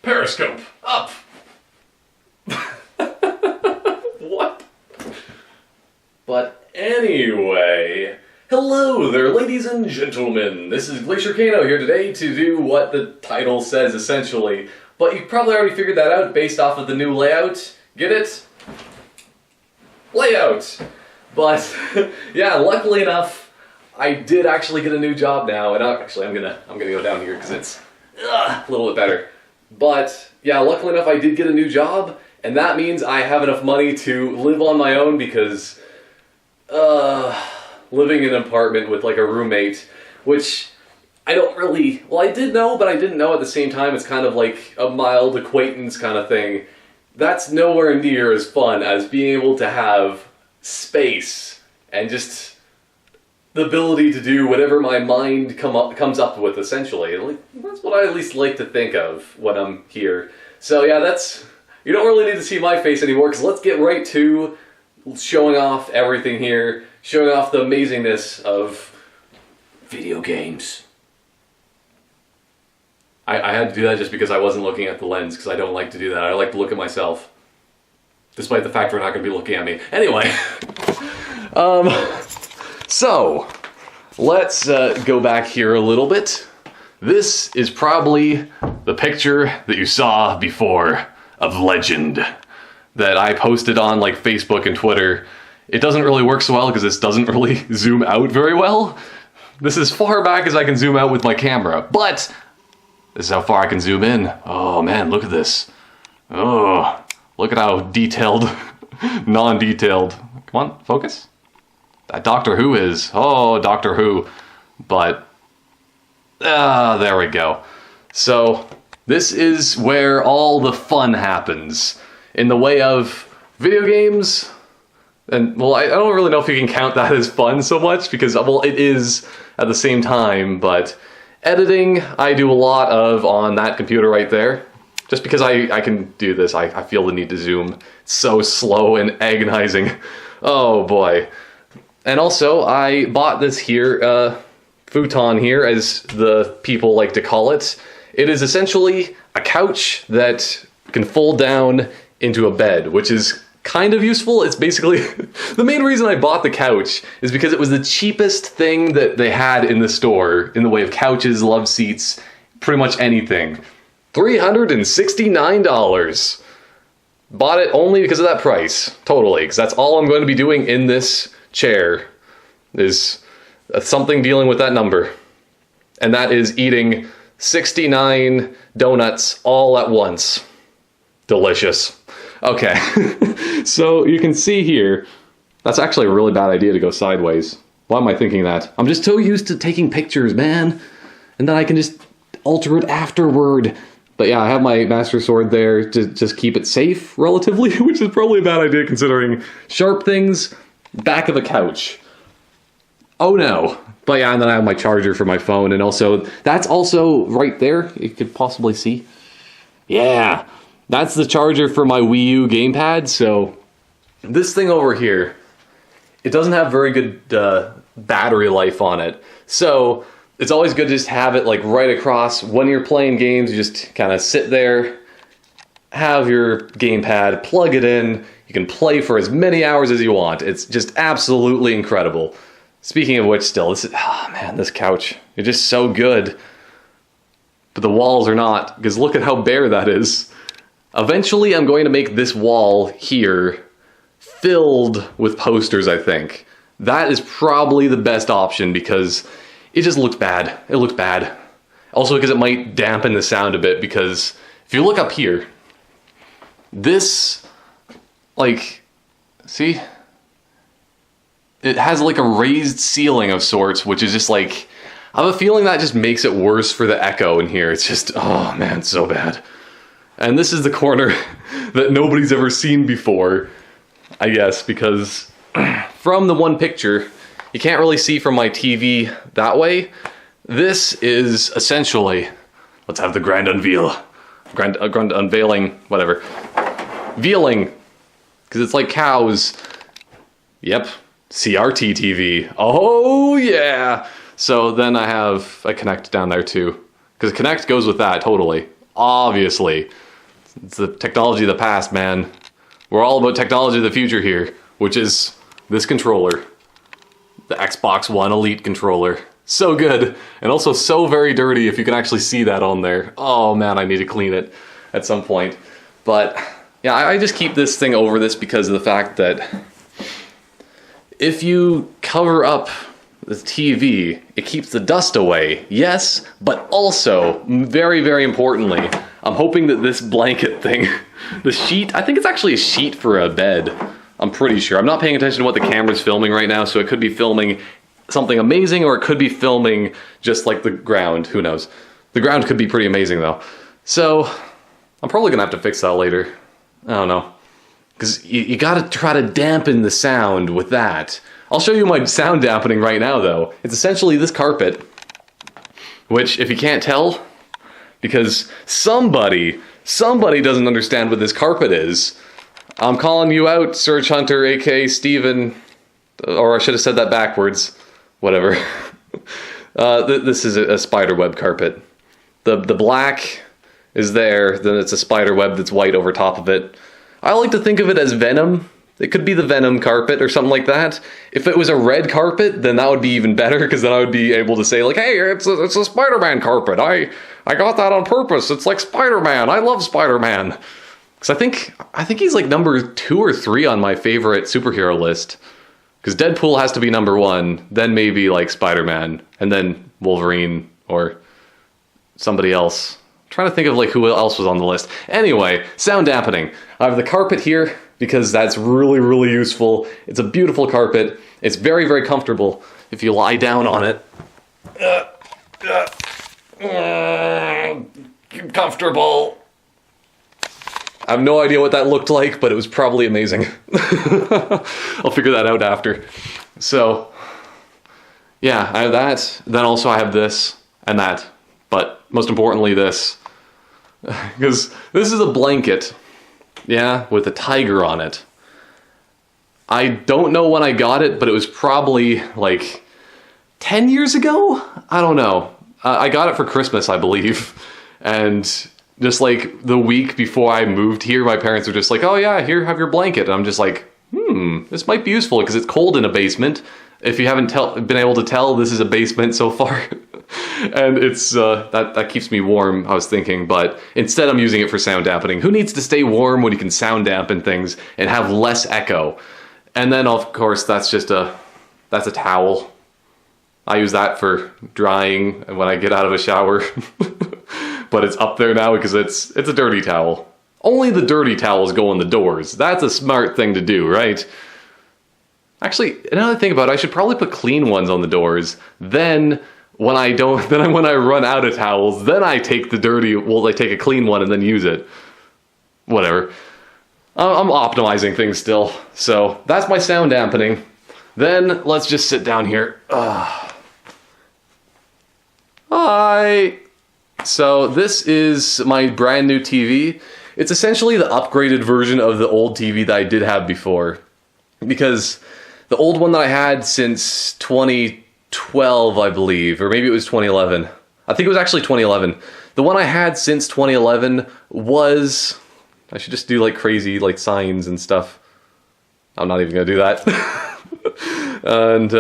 Periscope, up! What? But anyway, hello there, ladies and gentlemen. This is Glaciercano here today to do what the title says, essentially. But you probably already figured that out based off of the new layout. Get it? Layout! But, yeah, luckily enough, I did actually get a new job now, and actually I'm gonna go down here because it's a little bit better. But, yeah, luckily enough I did get a new job, and that means I have enough money to live on my own because, living in an apartment with, like, a roommate, which I don't really, well, I did know, but I didn't know at the same time. It's kind of like a mild acquaintance kind of thing. That's nowhere near as fun as being able to have space and just the ability to do whatever my mind comes up with, essentially. That's what I at least like to think of when I'm here. So yeah, you don't really need to see my face anymore, because let's get right to showing off everything here, showing off the amazingness of video games. I had to do that just because I wasn't looking at the lens, because I don't like to do that. I like to look at myself. Despite the fact we're not going to be looking at me. Anyway. So, let's go back here a little bit. This is probably the picture that you saw before of legend that I posted on like Facebook and Twitter. It doesn't really work so well because this doesn't really zoom out very well. This is as far back as I can zoom out with my camera, but this is how far I can zoom in. Oh man, look at this. Oh, look at how detailed, non-detailed. Come on, focus. That Doctor Who is. Oh, Doctor Who. But, there we go. So, this is where all the fun happens. In the way of video games. And, well, I don't really know if you can count that as fun so much, because, well, it is at the same time, but editing, I do a lot of on that computer right there. Just because I can do this, I feel the need to zoom. It's so slow and agonizing. Oh boy. And also, I bought this here, futon here, as the people like to call it. It is essentially a couch that can fold down into a bed, which is kind of useful. It's basically, the main reason I bought the couch is because it was the cheapest thing that they had in the store in the way of couches, love seats, pretty much anything. $369. Bought it only because of that price, totally, because that's all I'm going to be doing in this chair, is something dealing with that number. And that is eating 69 donuts all at once. Delicious. Okay, so you can see here, that's actually a really bad idea to go sideways. Why am I thinking that? I'm just so used to taking pictures, man, and then I can just alter it afterward. But yeah, I have my Master Sword there to just keep it safe, relatively, which is probably a bad idea considering sharp things, back of a couch. Oh no. But yeah, and then I have my charger for my phone, and also, that's also right there, you could possibly see. Yeah, that's the charger for my Wii U gamepad, so this thing over here, it doesn't have very good battery life on it. So it's always good to just have it like right across. When you're playing games, you just kind of sit there, have your gamepad, plug it in, you can play for as many hours as you want. It's just absolutely incredible. Speaking of which, still, this is, oh man, this couch, it's just so good. But the walls are not, because look at how bare that is. Eventually, I'm going to make this wall here filled with posters, I think. That is probably the best option, because it just looks bad. It looks bad. Also because it might dampen the sound a bit, because if you look up here, this, like, see? It has like a raised ceiling of sorts, which is just like, I have a feeling that just makes it worse for the echo in here. It's just, oh man, so bad. And this is the corner that nobody's ever seen before, I guess, because from the one picture, you can't really see from my TV that way. This is essentially, let's have the grand unveil. Grand unveiling, whatever. Veiling, because it's like cows. Yep, CRT TV. Oh yeah! So then I have a Kinect down there too. Because Kinect goes with that, totally. obviously. It's the technology of the past, man. We're all about technology of the future here, which is this controller. The Xbox One Elite controller. So good, and also so very dirty if you can actually see that on there. Oh man, I need to clean it at some point. But yeah, I just keep this thing over this because of the fact that if you cover up the TV, it keeps the dust away, yes, but also, very, very importantly, I'm hoping that this blanket thing, the sheet, I think it's actually a sheet for a bed, I'm pretty sure. I'm not paying attention to what the camera's filming right now, so it could be filming something amazing, or it could be filming just like the ground, who knows. The ground could be pretty amazing though. So, I'm probably gonna have to fix that later. I don't know. Because you gotta try to dampen the sound with that. I'll show you my sound dampening right now though. It's essentially this carpet, which if you can't tell, because somebody doesn't understand what this carpet is. I'm calling you out, Search Hunter, aka Steven, or I should have said that backwards. Whatever. This is a spider web carpet. The black is there, then it's a spider web that's white over top of it. I like to think of it as Venom. It could be the Venom carpet or something like that. If it was a red carpet, then that would be even better, because then I would be able to say like, hey, it's a Spider-Man carpet. I got that on purpose. It's like Spider-Man. I love Spider-Man. Because I think he's like number 2 or 3 on my favorite superhero list. Because Deadpool has to be number 1, then maybe like Spider-Man, and then Wolverine or somebody else. I'm trying to think of like who else was on the list. Anyway, sound dampening. I have the carpet here because that's really, really useful. It's a beautiful carpet. It's very, very comfortable if you lie down on it. Comfortable. I have no idea what that looked like, but it was probably amazing. I'll figure that out after. So, yeah, I have that. Then also I have this and that. But most importantly, this. Because this is a blanket, yeah, with a tiger on it. I don't know when I got it, but it was probably like 10 years ago? I don't know. I got it for Christmas, I believe. And just like the week before I moved here, my parents were just like, oh yeah, here, have your blanket. And I'm just like, this might be useful because it's cold in a basement. If you haven't been able to tell, this is a basement so far. And it's, that keeps me warm, I was thinking, but instead I'm using it for sound dampening. Who needs to stay warm when you can sound dampen things and have less echo? And then of course, that's a towel. I use that for drying when I get out of a shower. But it's up there now because it's a dirty towel. Only the dirty towels go in the doors. That's a smart thing to do, right? Actually, another thing about it, I should probably put clean ones on the doors. Then when I run out of towels, then I take the dirty, I take a clean one and then use it. Whatever. I'm optimizing things still. So that's my sound dampening. Then let's just sit down here. Hi. So this is my brand new TV. It's essentially the upgraded version of the old TV that I did have before. Because the old one that I had since 2012, I believe, or maybe it was 2011. I think it was actually 2011. The one I had since 2011 was... I should just do like crazy like signs and stuff. I'm not even gonna do that. And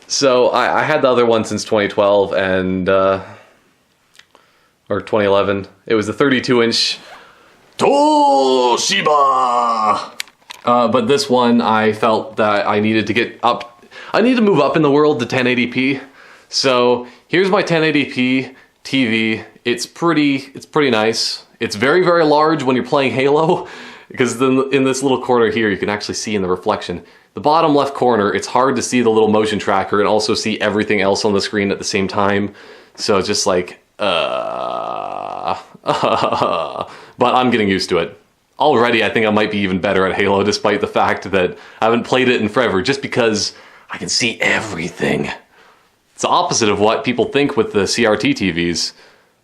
so I had the other one since 2012 and... or 2011. It was the 32-inch Toshiba! But this one, I felt that I needed to get up. I need to move up in the world to 1080p. So here's my 1080p TV. It's pretty nice. It's very, very large when you're playing Halo, because then in this little corner here, you can actually see in the reflection. The bottom left corner, it's hard to see the little motion tracker and also see everything else on the screen at the same time. So it's just like, but I'm getting used to it. Already, I think I might be even better at Halo, despite the fact that I haven't played it in forever, just because I can see everything. It's the opposite of what people think with the CRT TVs.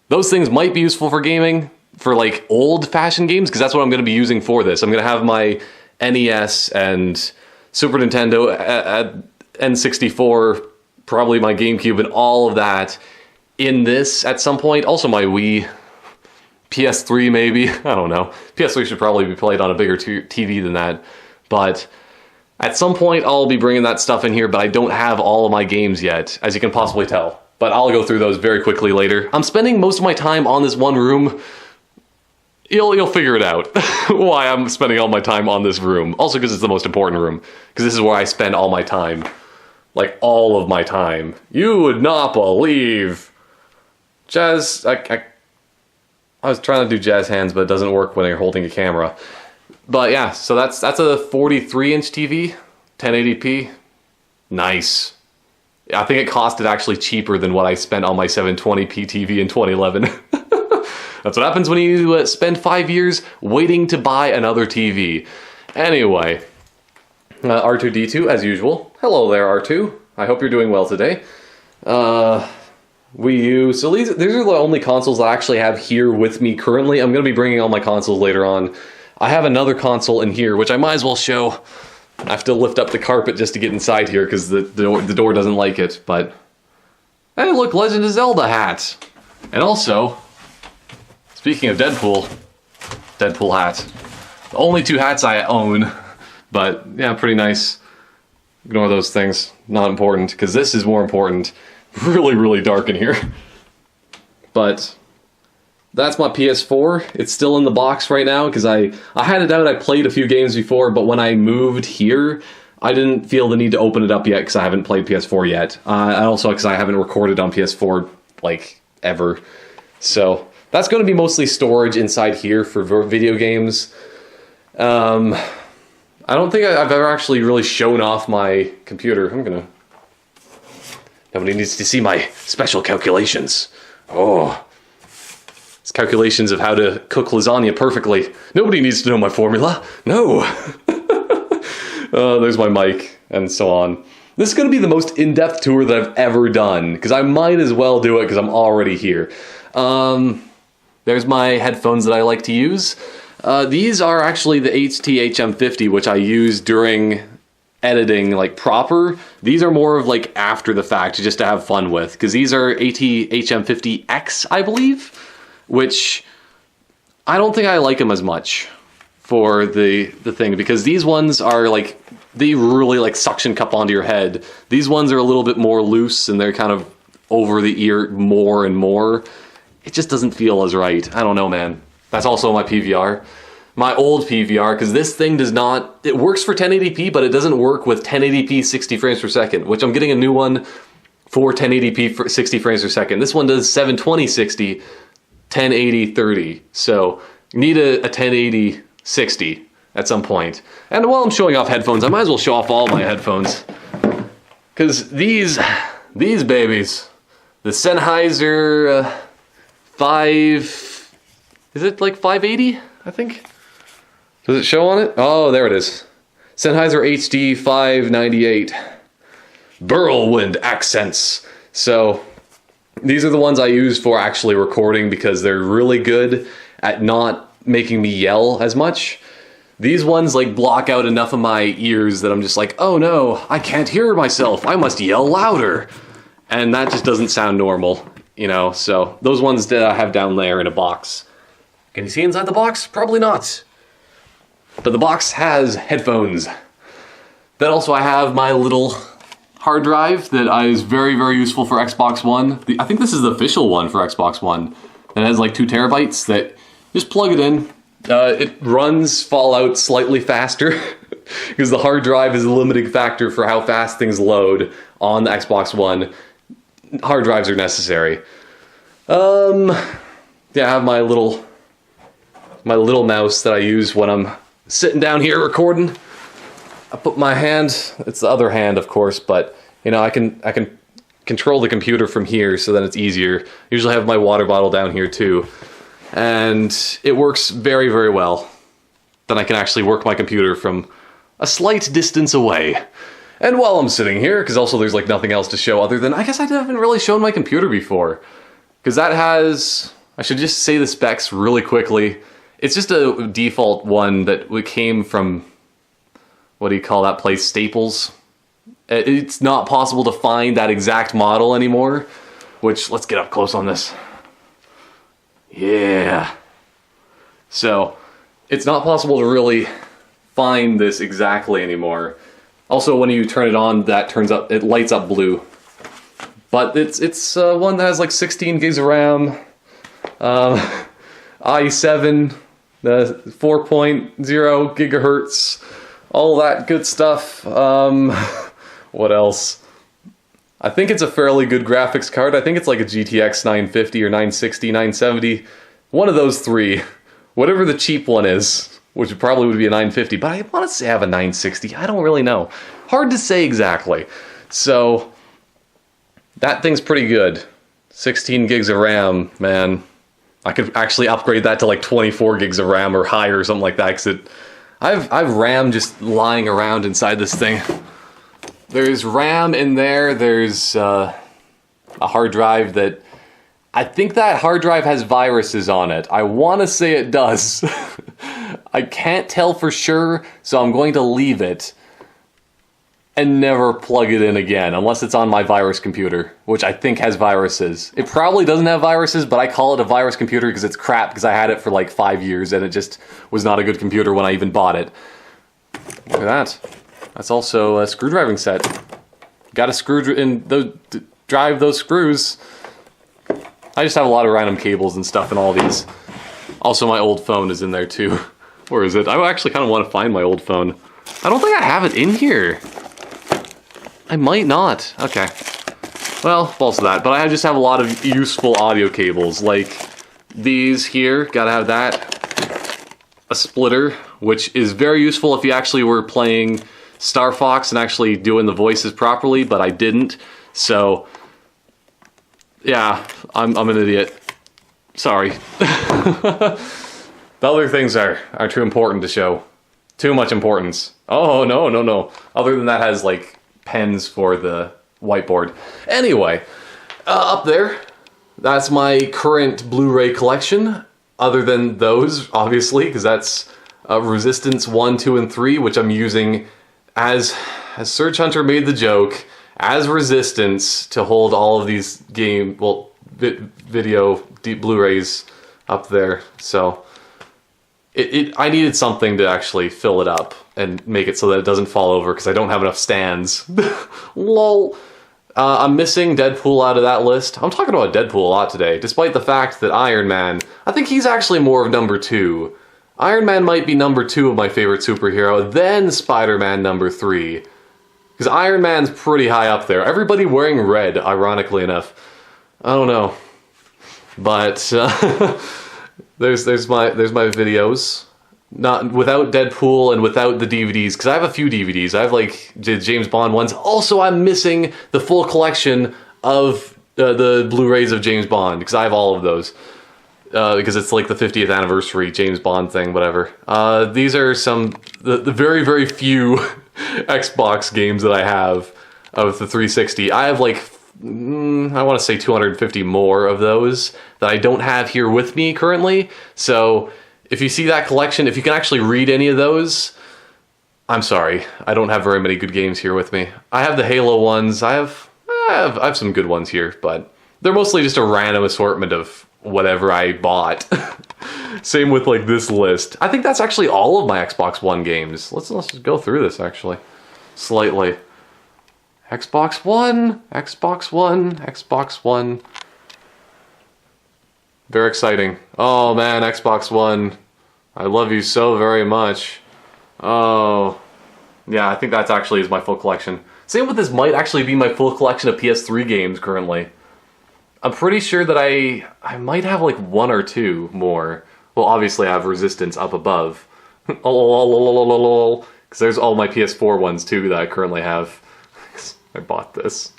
Those things might be useful for gaming, for like old-fashioned games, because that's what I'm going to be using for this. I'm going to have my NES and Super Nintendo, N64, probably my GameCube, and all of that in this at some point. Also my Wii. PS3 maybe, I don't know. PS3 should probably be played on a bigger TV than that, but at some point I'll be bringing that stuff in here, but I don't have all of my games yet, as you can possibly tell. But I'll go through those very quickly later. I'm spending most of my time on this one room. You'll figure it out why I'm spending all my time on this room. Also because it's the most important room, because this is where I spend all my time. Like, all of my time. You would not believe. Jazz, I was trying to do jazz hands, but it doesn't work when you're holding a camera. But yeah, so that's a 43-inch TV, 1080p. Nice. I think it costed actually cheaper than what I spent on my 720p TV in 2011. That's what happens when you spend 5 years waiting to buy another TV. Anyway, R2-D2 as usual. Hello there, R2. I hope you're doing well today. Wii U. So these are the only consoles I actually have here with me currently. I'm going to be bringing all my consoles later on. I have another console in here, which I might as well show. I have to lift up the carpet just to get inside here because the door doesn't like it. But hey, look, Legend of Zelda hat. And also, speaking of Deadpool hat. The only 2 hats I own, but yeah, pretty nice. Ignore those things, not important, because this is more important. Really, really dark in here. But that's my PS4. It's still in the box right now, because I had it out, I played a few games before, but when I moved here, I didn't feel the need to open it up yet, because I haven't played PS4 yet. And also because I haven't recorded on PS4, like, ever. So that's going to be mostly storage inside here for video games. I don't think I've ever actually really shown off my computer. Nobody needs to see my special calculations. Oh. It's calculations of how to cook lasagna perfectly. Nobody needs to know my formula. No. There's my mic, and so on. This is going to be the most in-depth tour that I've ever done, because I might as well do it because I'm already here. There's my headphones that I like to use. These are actually the HT-HM50, which I use during editing, like, proper. These are more of, like, after the fact, just to have fun with, because these are HT-HM50X, I believe, which I don't think I like them as much for the thing, because these ones are, like, they really, like, suction cup onto your head. These ones are a little bit more loose, and they're kind of over the ear more and more. It just doesn't feel as right. I don't know, man. That's also my PVR. My old PVR, because this thing does not... It works for 1080p, but it doesn't work with 1080p 60 frames per second, which I'm getting a new one for 1080p for 60 frames per second. This one does 720 60, 1080 30. So you need a 1080 60 at some point. And while I'm showing off headphones, I might as well show off all my headphones. Because these babies, the Sennheiser 5... Is it like 580, I think? Does it show on it? Oh, there it is. Sennheiser HD 598. Whirlwind accents. So, these are the ones I use for actually recording because they're really good at not making me yell as much. These ones like block out enough of my ears that I'm just like, oh no, I can't hear myself. I must yell louder. And that just doesn't sound normal, you know? So, those ones that I have down there in a box. Can you see inside the box? Probably not. But the box has headphones. Then also I have my little hard drive that is very, very useful for Xbox One. I think this is the official one for Xbox One. It has like 2 terabytes that just plug it in. It runs Fallout slightly faster because the hard drive is a limiting factor for how fast things load on the Xbox One. Hard drives are necessary. Yeah, I have my little mouse that I use when I'm sitting down here recording. I put my hand, it's the other hand of course, but you know, I can control the computer from here so that it's easier. Usually I have my water bottle down here too. And it works very, very well. Then I can actually work my computer from a slight distance away. And while I'm sitting here, because also there's like nothing else to show other than, I guess I haven't really shown my computer before. Because that has, I should just say the specs really quickly. It's just a default one that came from, what do you call that place, Staples. It's not possible to find that exact model anymore, which, let's get up close on this. Yeah. So it's not possible to really find this exactly anymore. Also, when you turn it on, it lights up blue. But it's one that has like 16 gigs of RAM, i7, the 4.0 gigahertz, all that good stuff. What else? I think it's a fairly good graphics card. I think it's like a GTX 950 or 960, 970. One of those three. Whatever the cheap one is, which probably would be a 950, but I want to say I have a 960. I don't really know. Hard to say exactly. So that thing's pretty good. 16 gigs of RAM, man. I could actually upgrade that to like 24 gigs of RAM or higher or something like that, because I've RAM just lying around inside this thing. There's RAM in there. There's a hard drive that... I think that hard drive has viruses on it. I want to say it does. I can't tell for sure, so I'm going to leave it and never plug it in again, unless it's on my virus computer, which I think has viruses. It probably doesn't have viruses, but I call it a virus computer because it's crap, because I had it for like 5 years and it just was not a good computer when I even bought it. Look at that. That's also a screwdriving set. Got to drive those screws. I just have a lot of random cables and stuff in all these. Also, my old phone is in there too. Where is it? I actually kind of want to find my old phone. I don't think I have it in here. I might not. Okay. Well, balls to that. But I just have a lot of useful audio cables, like these here. Gotta have that. A splitter, which is very useful if you actually were playing Star Fox and actually doing the voices properly, but I didn't. So, yeah, I'm an idiot. Sorry. The other things are too important to show. Too much importance. Oh, no. Other than that has, like, pens for the whiteboard. Anyway, up there, that's my current Blu-ray collection. Other than those, obviously, because that's Resistance 1, 2, and 3, which I'm using as Surge Hunter made the joke, as Resistance to hold all of these video Blu-rays up there. So I needed something to actually fill it up and make it so that it doesn't fall over, because I don't have enough stands. Lol. I'm missing Deadpool out of that list. I'm talking about Deadpool a lot today, despite the fact that Iron Man, I think he's actually more of number 2. Iron Man might be number 2 of my favorite superhero, then Spider-Man number 3. Because Iron Man's pretty high up there. Everybody wearing red, ironically enough. I don't know. But there's my videos. Not without Deadpool and without the DVDs, because I have a few DVDs. I have like James Bond ones. Also, I'm missing the full collection of the Blu-rays of James Bond, because I have all of those. Because it's like the 50th anniversary James Bond thing, whatever. These are the very, very few Xbox games that I have of the 360. I have like, I want to say 250 more of those that I don't have here with me currently. So if you see that collection, if you can actually read any of those, I'm sorry. I don't have very many good games here with me. I have the Halo ones. I have some good ones here, but they're mostly just a random assortment of whatever I bought. Same with like this list. I think that's actually all of my Xbox One games. Let's just go through this actually slightly. Xbox One, Xbox One, Xbox One. Very exciting. Oh man, Xbox One. I love you so very much. Oh. Yeah, I think that's actually is my full collection. Same with this might actually be my full collection of PS3 games currently. I'm pretty sure that I might have like 1 or 2 more. Well, obviously I have Resistance up above. Because there's all my PS4 ones too that I currently have. I bought this.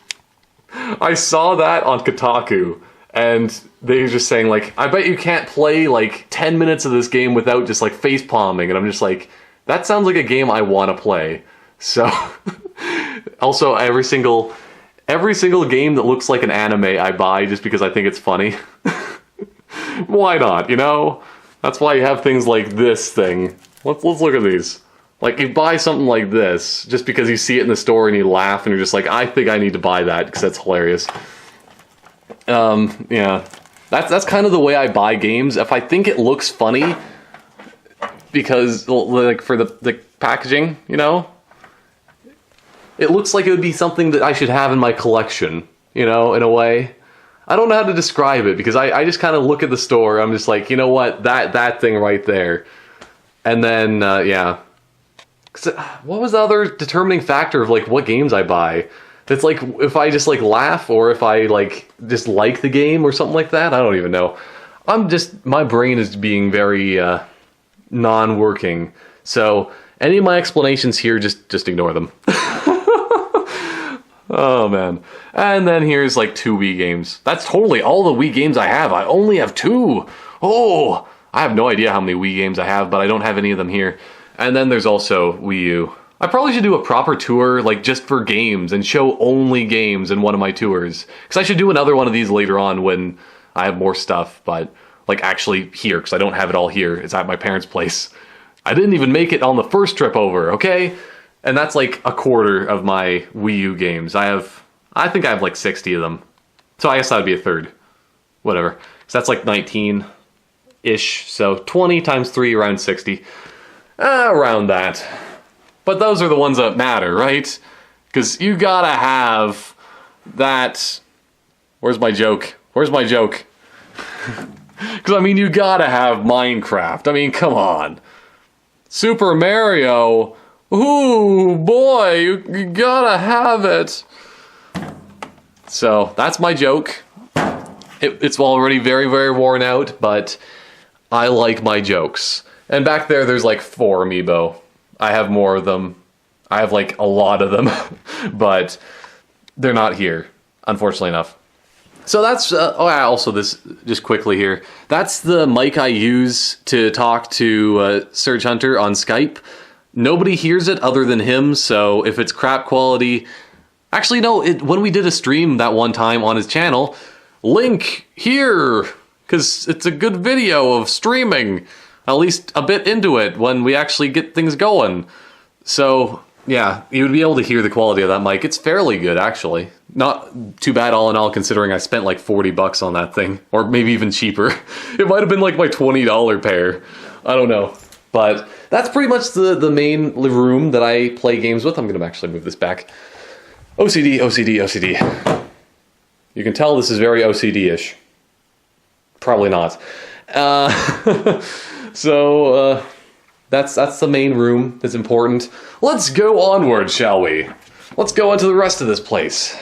I saw that on Kotaku, and they were just saying like, I bet you can't play like 10 minutes of this game without just like face palming, and I'm just like, that sounds like a game I want to play. So, also every single game that looks like an anime I buy just because I think it's funny. Why not, you know? That's why you have things like this thing. Let's look at these. Like, you buy something like this just because you see it in the store and you laugh and you're just like, I think I need to buy that because that's hilarious. Yeah. That's kind of the way I buy games. If I think it looks funny, because, like, for the packaging, you know? It looks like it would be something that I should have in my collection, you know, in a way. I don't know how to describe it, because I just kind of look at the store, I'm just like, you know what, that thing right there. And then, yeah. What was the other determining factor of, like, what games I buy? It's like, if I just, like, laugh, or if I, like, just like the game, or something like that? I don't even know. My brain is being very, non-working. So, any of my explanations here, just ignore them. Oh, man. And then here's, like, 2 Wii games. That's totally all the Wii games I have. I only have 2. Oh, I have no idea how many Wii games I have, but I don't have any of them here. And then there's also Wii U. I probably should do a proper tour, like, just for games, and show only games in one of my tours. Because I should do another one of these later on when I have more stuff, but, like, actually here, because I don't have it all here. It's at my parents' place. I didn't even make it on the first trip over, okay? And that's like a quarter of my Wii U games. I think I have like 60 of them. So I guess that would be a third. Whatever. So that's like 19-ish. So 20 times 3, around 60. Around that. But those are the ones that matter, right? Because you gotta have that... Where's my joke? Where's my joke? Because, I mean, you gotta have Minecraft. I mean, come on. Super Mario... Ooh, boy, you gotta have it. So, that's my joke. It's already very, very worn out, but I like my jokes. And back there's like 4 amiibo. I have more of them. I have like a lot of them, but they're not here, unfortunately enough. So that's, also this, just quickly here, that's the mic I use to talk to Surge Hunter on Skype. Nobody hears it other than him, so if it's crap quality... Actually, no, when we did a stream that one time on his channel, link here, because it's a good video of streaming, at least a bit into it, when we actually get things going. So, yeah, you would be able to hear the quality of that mic. It's fairly good, actually. Not too bad all in all, considering I spent like 40 bucks on that thing, or maybe even cheaper. It might have been like my $20 pair. I don't know. But that's pretty much the main room that I play games with. I'm going to actually move this back. OCD, OCD, OCD. You can tell this is very OCD-ish. Probably not. So, that's the main room that's important. Let's go onward, shall we? Let's go into the rest of this place.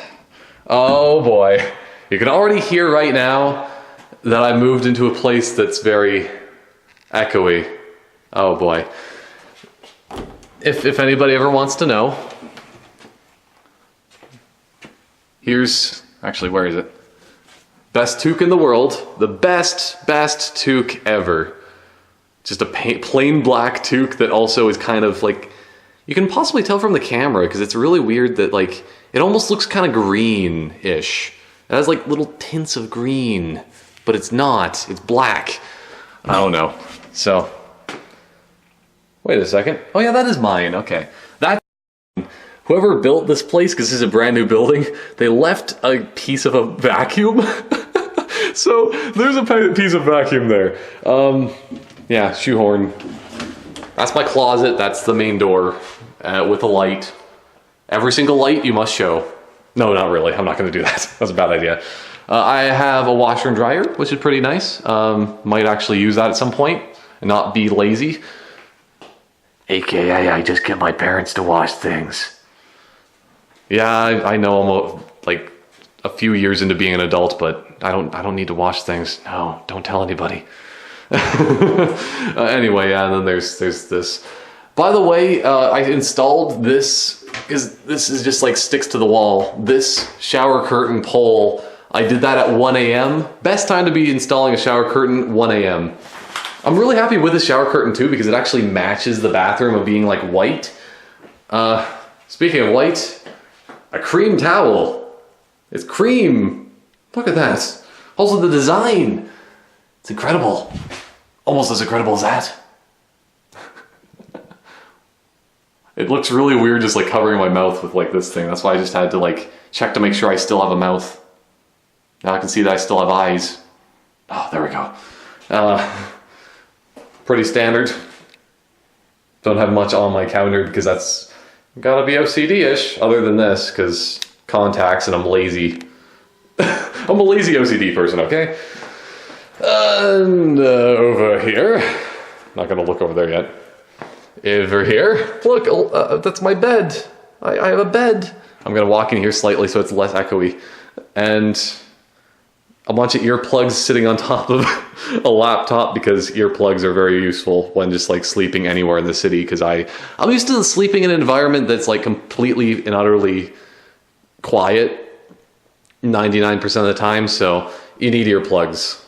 Oh boy. You can already hear right now that I moved into a place that's very echoey. Oh boy. If anybody ever wants to know, here's, actually, where is it? Best toque in the world. The best toque ever. Just a plain black toque that also is kind of like, you can possibly tell from the camera because it's really weird that, like, it almost looks kind of green-ish. It has like little tints of green, but it's not. It's black. I don't know. So... Wait a second. Oh yeah, that is mine. Okay. Whoever built this place, because this is a brand new building, they left a piece of a vacuum. So there's a piece of vacuum there. Yeah, shoehorn. That's my closet. That's the main door with a light. Every single light you must show. No, not really. I'm not going to do that. That's a bad idea. I have a washer and dryer, which is pretty nice. Might actually use that at some point and not be lazy. AKA, I just get my parents to wash things. Yeah, I know I'm like a few years into being an adult, but I don't need to wash things. No, don't tell anybody. Anyway, yeah, and then there's this. By the way, I installed this because this is just like sticks to the wall. This shower curtain pole, I did that at 1 a.m. Best time to be installing a shower curtain, 1 a.m. I'm really happy with this shower curtain too because it actually matches the bathroom of being like white. Speaking of white, a cream towel. It's cream. Look at that. Also the design. It's incredible. Almost as incredible as that. It looks really weird just like covering my mouth with like this thing. That's why I just had to like check to make sure I still have a mouth. Now I can see that I still have eyes. Oh, there we go. Pretty standard. Don't have much on my counter because that's gotta be OCD-ish, other than this, because contacts and I'm lazy. I'm a lazy OCD person, okay? And over here, not gonna look over there yet. Over here, look, that's my bed. I have a bed. I'm gonna walk in here slightly so it's less echoey. And a bunch of earplugs sitting on top of a laptop, because earplugs are very useful when just like sleeping anywhere in the city, because I'm used to sleeping in an environment that's like completely and utterly quiet 99% of the time, so you need earplugs.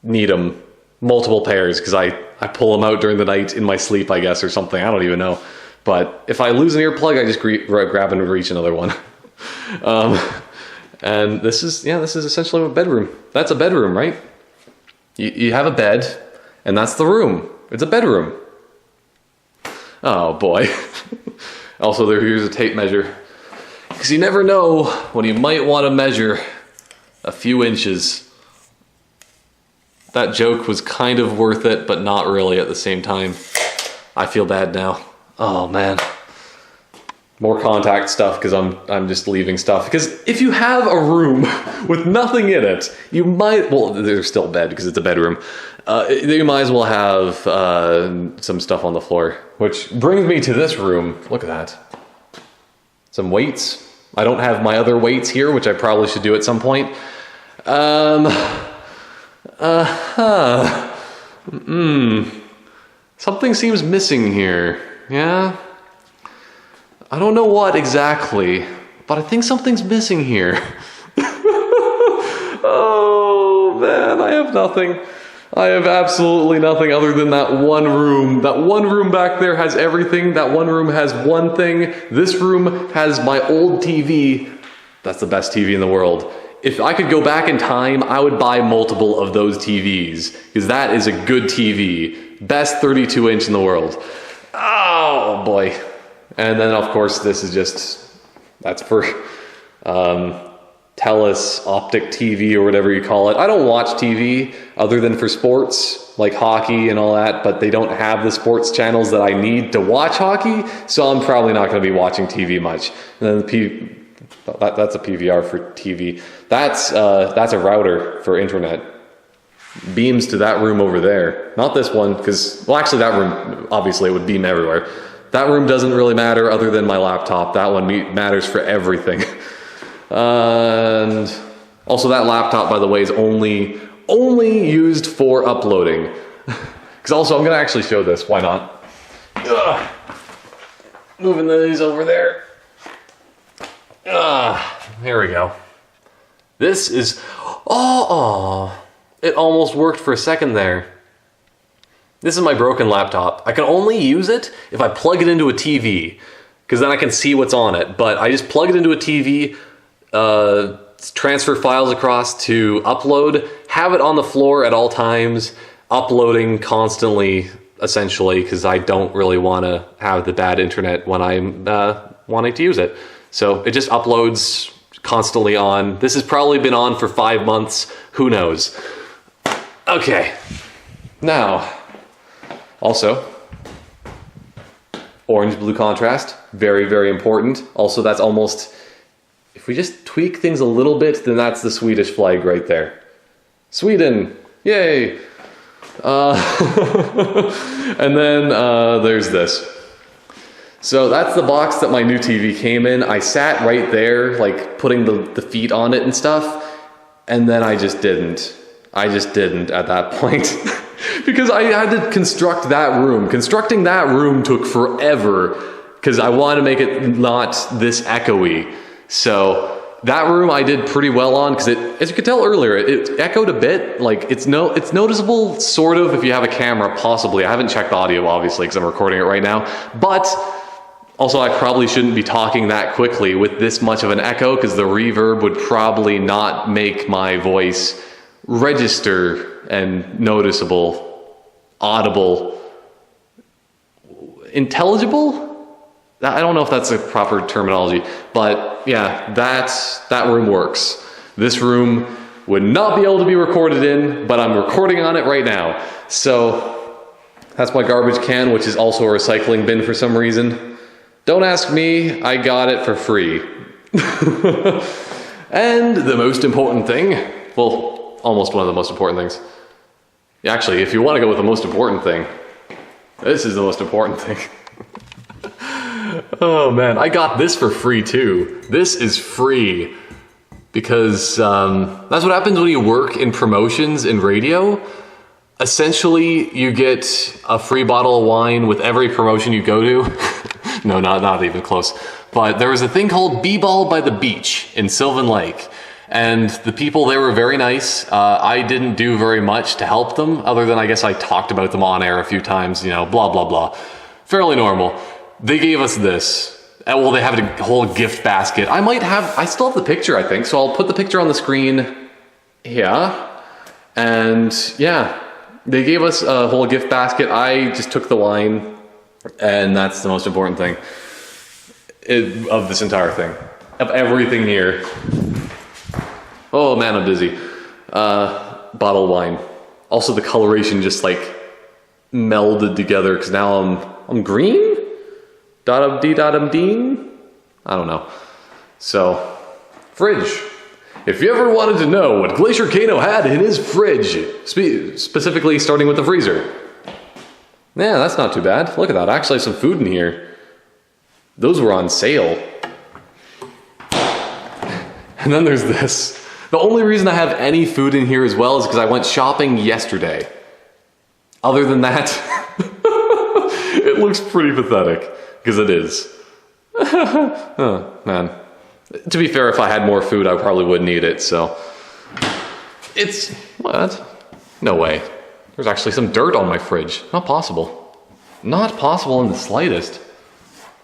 Need them. Multiple pairs, because I pull them out during the night in my sleep, I guess, or something. I don't even know. But if I lose an earplug, I just grab and reach another one. And this is essentially a bedroom. That's a bedroom, right? You have a bed, and that's the room. It's a bedroom. Oh boy. Also, here's a tape measure. Because you never know when you might want to measure a few inches. That joke was kind of worth it, but not really at the same time. I feel bad now. Oh man. More contact stuff, because I'm just leaving stuff. Because if you have a room with nothing in it, you might, well, there's still a bed because it's a bedroom. You might as well have some stuff on the floor. Which brings me to this room. Look at that. Some weights. I don't have my other weights here, which I probably should do at some point. Something seems missing here. Yeah? I don't know what exactly, but I think something's missing here. Oh man, I have nothing. I have absolutely nothing other than that one room. That one room back there has everything. That one room has one thing. This room has my old TV. That's the best TV in the world. If I could go back in time, I would buy multiple of those TVs, because that is a good TV. Best 32-inch in the world. Oh boy. And then of course this is just, that's for Telus Optic TV or whatever you call it. I don't watch TV other than for sports, like hockey and all that, but they don't have the sports channels that I need to watch hockey, so I'm probably not going to be watching TV much. And then that's a PVR for TV. That's a router for internet. Beams to that room over there. Not this one, because, well, actually that room, obviously it would beam everywhere. That room doesn't really matter other than my laptop. That one matters for everything. And also that laptop, by the way, is only used for uploading. Because also, I'm going to actually show this. Why not? Ugh. Moving these over there. Here we go. This is... Oh, it almost worked for a second there. This is my broken laptop. I can only use it if I plug it into a TV, because then I can see what's on it. But I just plug it into a TV, transfer files across to upload, have it on the floor at all times, uploading constantly, essentially, because I don't really want to have the bad internet when I'm wanting to use it. So it just uploads constantly on. This has probably been on for 5 months. Who knows? Okay. Now... Also, orange-blue contrast, very, very important. Also, that's almost, if we just tweak things a little bit, then that's the Swedish flag right there. Sweden, yay! And then there's this. So that's the box that my new TV came in. I sat right there, like putting the feet on it and stuff, and then I just didn't. I just didn't at that point. Because I had to construct that room. Constructing that room took forever because I wanted to make it not this echoey. So that room I did pretty well on, because as you could tell earlier, it echoed a bit. Like it's noticeable sort of if you have a camera, possibly. I haven't checked the audio obviously because I'm recording it right now. But also I probably shouldn't be talking that quickly with this much of an echo, because the reverb would probably not make my voice register and noticeable, audible, intelligible? I don't know if that's a proper terminology, but yeah, that room works. This room would not be able to be recorded in, but I'm recording on it right now. So That's my garbage can, which is also a recycling bin for some reason. Don't ask me, I got it for free. And the most important thing, well, almost one of the most important things. Actually, if you want to go with the most important thing, this is the most important thing. Oh man, I got this for free too. This is free because that's what happens when you work in promotions in radio. Essentially, you get a free bottle of wine with every promotion you go to. No, not even close. But there was a thing called B-Ball by the Beach in Sylvan Lake. And the people there were very nice. I didn't do very much to help them, other than I guess I talked about them on air a few times, you know, blah, blah, blah. Fairly normal. They gave us this. Well, they have a whole gift basket. I still have the picture, I think, so I'll put the picture on the screen. Yeah. And yeah. They gave us a whole gift basket. I just took the wine, and that's the most important thing of this entire thing. Of everything here. Oh man, I'm dizzy. Bottle of wine. Also the coloration just like melded together because now I'm green? Dottum-dee-dottum-deen? I don't know. So, fridge. If you ever wanted to know what Glaciercano had in his fridge, specifically starting with the freezer. Yeah, that's not too bad. Look at that, I actually have some food in here. Those were on sale. And then there's this. The only reason I have any food in here as well is because I went shopping yesterday. Other than that, it looks pretty pathetic, because it is. Oh, man. To be fair, if I had more food, I probably wouldn't eat it, so. It's, what? No way. There's actually some dirt on my fridge. Not possible. Not possible in the slightest.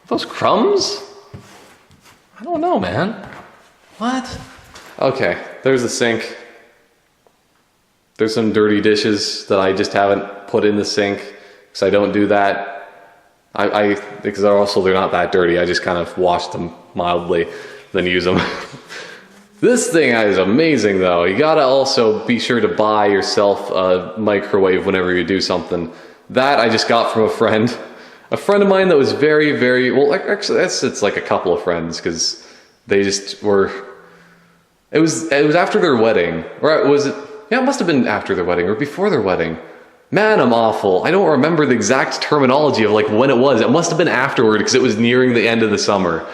Those crumbs? I don't know, man. What? Okay, there's the sink. There's some dirty dishes that I just haven't put in the sink, because I don't do that. Because they're not that dirty, I just kind of wash them mildly, then use them. This thing is amazing though. You gotta also be sure to buy yourself a microwave whenever you do something. That I just got from a friend. A friend of mine that was very, very, well actually it's like a couple of friends, because they just were, it was after their wedding, or was it, yeah, it must have been after their wedding, or before their wedding. Man, I'm awful. I don't remember the exact terminology of like when it was. It must have been afterward, because it was nearing the end of the summer.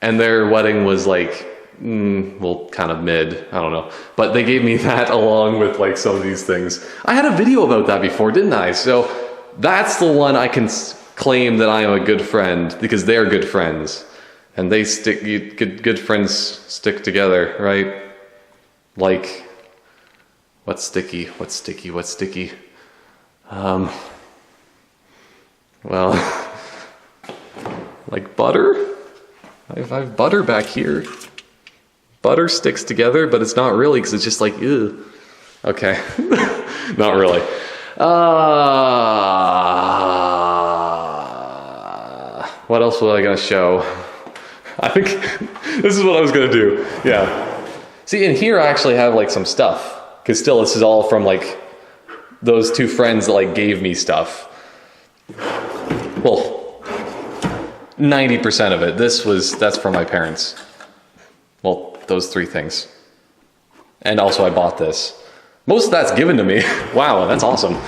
And their wedding was like, well, kind of mid, I don't know. But they gave me that along with like some of these things. I had a video about that before, didn't I? So that's the one I can claim that I am a good friend, because they're good friends. And they good friends stick together, right? Like, what's sticky? What's sticky? What's sticky? Well, like butter? I have butter back here. Butter sticks together, but it's not really, because it's just like, ew. Okay, not really. What else was I gonna show? I think this is what I was gonna do, yeah. See, in here I actually have like some stuff, because still this is all from like those two friends that like gave me stuff. Well, 90% of it. That's from my parents. Well, those three things. And also I bought this. Most of that's given to me. Wow, that's awesome.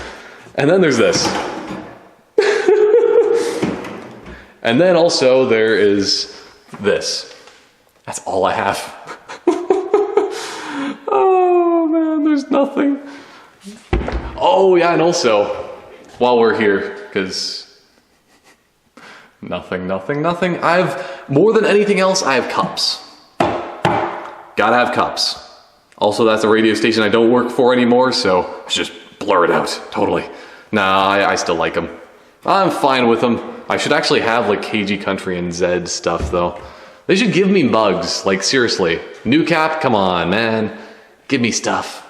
And then there's this. And then also there is this. That's all I have. Oh man, there's nothing. Oh yeah, and also, while we're here, because nothing. More than anything else, I have cups. Gotta have cups. Also, that's a radio station I don't work for anymore, so I should just blur it out, totally. Nah, I still like them. I'm fine with them. I should actually have like KG Country and Zed stuff though. They should give me mugs, like seriously. New Cap, come on, man. Give me stuff.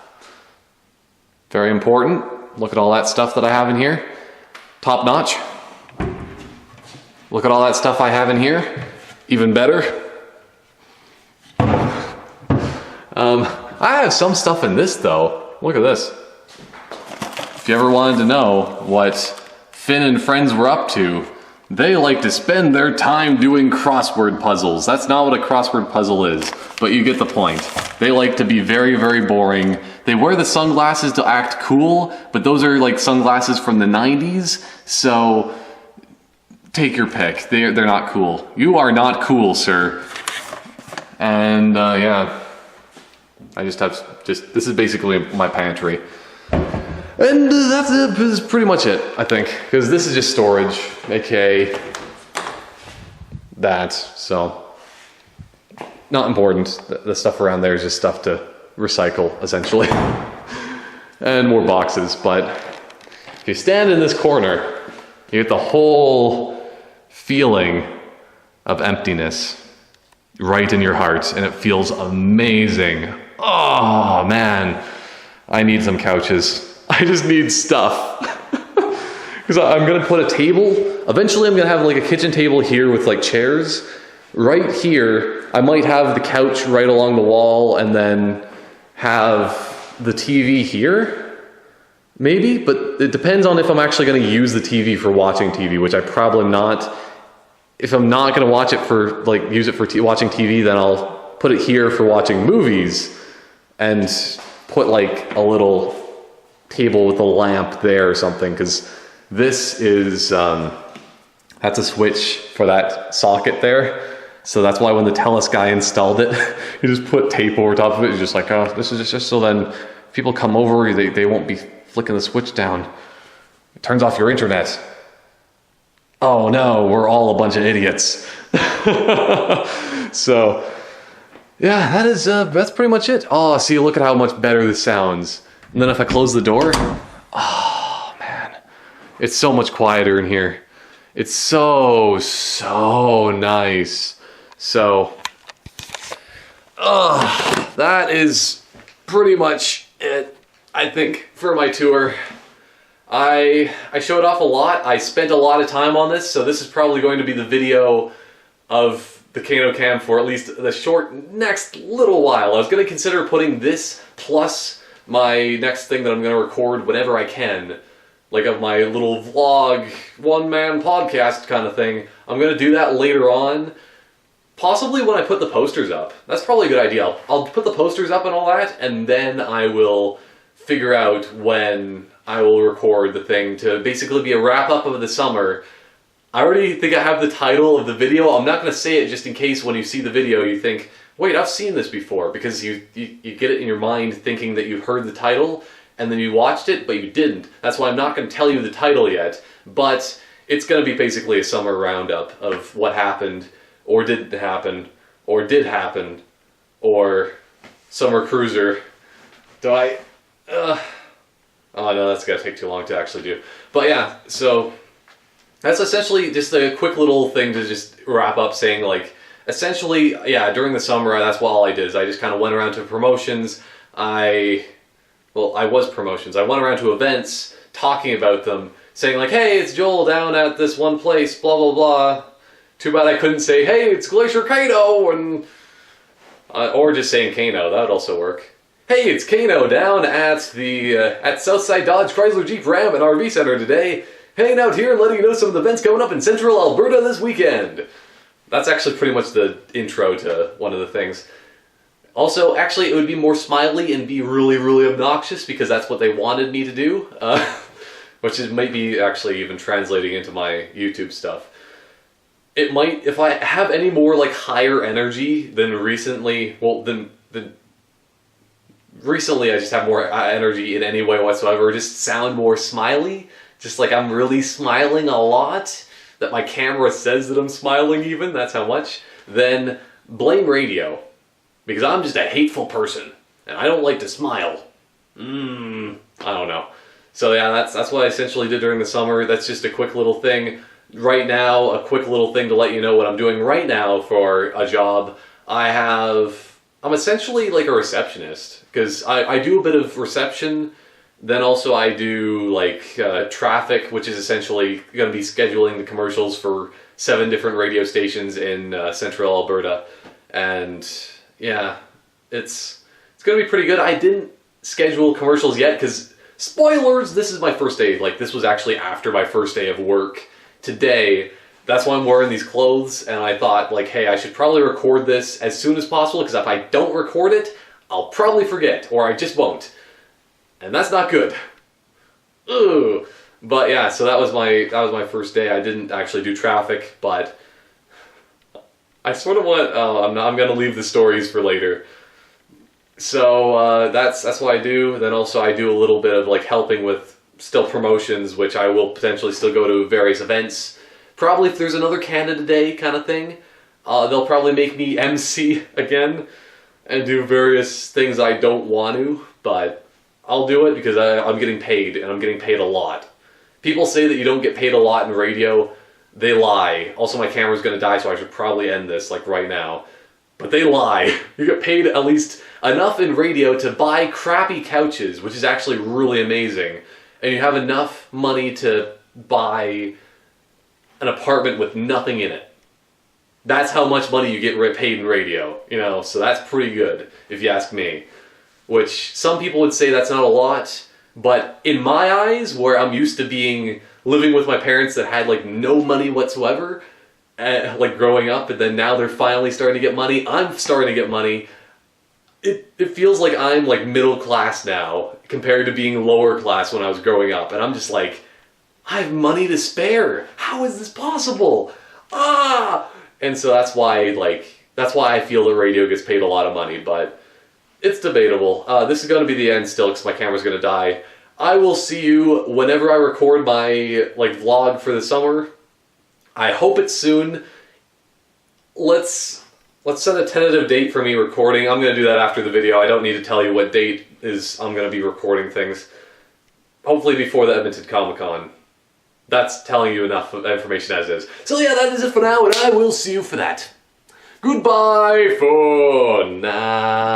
Very important. Look at all that stuff that I have in here. Top notch. Look at all that stuff I have in here. Even better. I have some stuff in this though. Look at this. if you ever wanted to know what Finn and friends were up to, they like to spend their time doing crossword puzzles. That's not what a crossword puzzle is, but you get the point. They like to be very, very boring. They wear the sunglasses to act cool, but those are like sunglasses from the 90s, so take your pick. They're not cool. You are not cool, sir. And yeah, I just have, this is basically my pantry. And that's pretty much it, I think, because this is just storage, aka that, so not important. The stuff around there is just stuff to recycle, essentially, and more boxes. But if you stand in this corner, you get the whole feeling of emptiness right in your heart, and it feels amazing. Oh man, I need some couches. I just need stuff. Because I'm gonna put a table. Eventually I'm gonna have like a kitchen table here with like chairs. Right here, I might have the couch right along the wall and then have the TV here. Maybe, but it depends on if I'm actually gonna use the TV for watching TV, which I probably not. If I'm not gonna watch it for, like, use it for watching TV, then I'll put it here for watching movies and put like a little table with a lamp there or something, because this is that's a switch for that socket there, so that's why when the TELUS guy installed it, he just put tape over top of it. He's just like, oh, this is just so then if people come over, they won't be flicking the switch down. It turns off your internet. Oh no, we're all a bunch of idiots. So yeah, that's pretty much it. Oh, see, look at how much better this sounds. And then if I close the door, oh man, it's so much quieter in here. It's so nice. So, that is pretty much it, I think, for my tour. I showed off a lot. I spent a lot of time on this, so this is probably going to be the video of the TheCanoCam for at least the short next little while. I was going to consider putting this plus my next thing that I'm going to record whenever I can, like of my little vlog, one-man podcast kind of thing. I'm going to do that later on, possibly when I put the posters up. That's probably a good idea. I'll put the posters up and all that, and then I will figure out when I will record the thing to basically be a wrap-up of the summer. I already think I have the title of the video. I'm not going to say it just in case when you see the video you think, wait, I've seen this before, because you get it in your mind thinking that you've heard the title, and then you watched it, but you didn't. That's why I'm not going to tell you the title yet, but it's going to be basically a summer roundup of what happened, or didn't happen, or did happen, or summer cruiser. Oh no, that's going to take too long to actually do. But yeah, so that's essentially just a quick little thing to just wrap up saying, like, essentially, yeah, during the summer, that's all I did. Is I just kind of went around to promotions. I was promotions. I went around to events, talking about them, saying like, hey, it's Joel down at this one place, blah, blah, blah. Too bad I couldn't say, hey, it's Glaciercano, and or just saying Kano. That would also work. Hey, it's Kano down at the at Southside Dodge Chrysler Jeep Ram and RV Center today. Hanging out here and letting you know some of the events coming up in Central Alberta this weekend. That's actually pretty much the intro to one of the things. Also, actually, it would be more smiley and be really, really obnoxious, because that's what they wanted me to do. Which might be actually even translating into my YouTube stuff. It might, if I have any more like higher energy than recently, well, than recently I just have more energy in any way whatsoever, just sound more smiley, just like I'm really smiling a lot, that my camera says that I'm smiling even, that's how much, then blame radio. Because I'm just a hateful person, and I don't like to smile. I don't know. So yeah, that's what I essentially did during the summer. That's just a quick little thing. Right now, a quick little thing to let you know what I'm doing right now for a job. I'm essentially like a receptionist, because I do a bit of reception, then also I do like traffic, which is essentially going to be scheduling the commercials for 7 different radio stations in Central Alberta, and yeah, it's going to be pretty good. I didn't schedule commercials yet, because spoilers, this is my first day. Like, this was actually after my first day of work today. That's why I'm wearing these clothes, and I thought, like, hey, I should probably record this as soon as possible, because if I don't record it, I'll probably forget, or I just won't. And that's not good. Ugh. But yeah, so that was my first day. I didn't actually do traffic, but I sort of want, I'm gonna leave the stories for later. So that's what I do. Then also I do a little bit of like helping with still promotions, which I will potentially still go to various events. Probably if there's another Canada Day kind of thing, they'll probably make me MC again and do various things I don't want to, but I'll do it because I'm getting paid, and I'm getting paid a lot. People say that you don't get paid a lot in radio. They lie. Also, my camera's gonna die, so I should probably end this like right now. But they lie. You get paid at least enough in radio to buy crappy couches, which is actually really amazing. And you have enough money to buy an apartment with nothing in it. That's how much money you get paid in radio, you know, so that's pretty good, if you ask me. Which, some people would say that's not a lot, but in my eyes, where I'm used to living with my parents that had like no money whatsoever, like growing up, and then now they're finally starting to get money, I'm starting to get money. It feels like I'm like middle class now, compared to being lower class when I was growing up, and I'm just like, I have money to spare. How is this possible? Ah! And so that's why I feel that radio gets paid a lot of money, but it's debatable. This is going to be the end still because my camera's going to die. I will see you whenever I record my like vlog for the summer. I hope it's soon. Let's set a tentative date for me recording. I'm going to do that after the video. I don't need to tell you what date I'm going to be recording things. Hopefully before the Edmonton Comic-Con. That's telling you enough information as is. So yeah, that is it for now, and I will see you for that. Goodbye for now.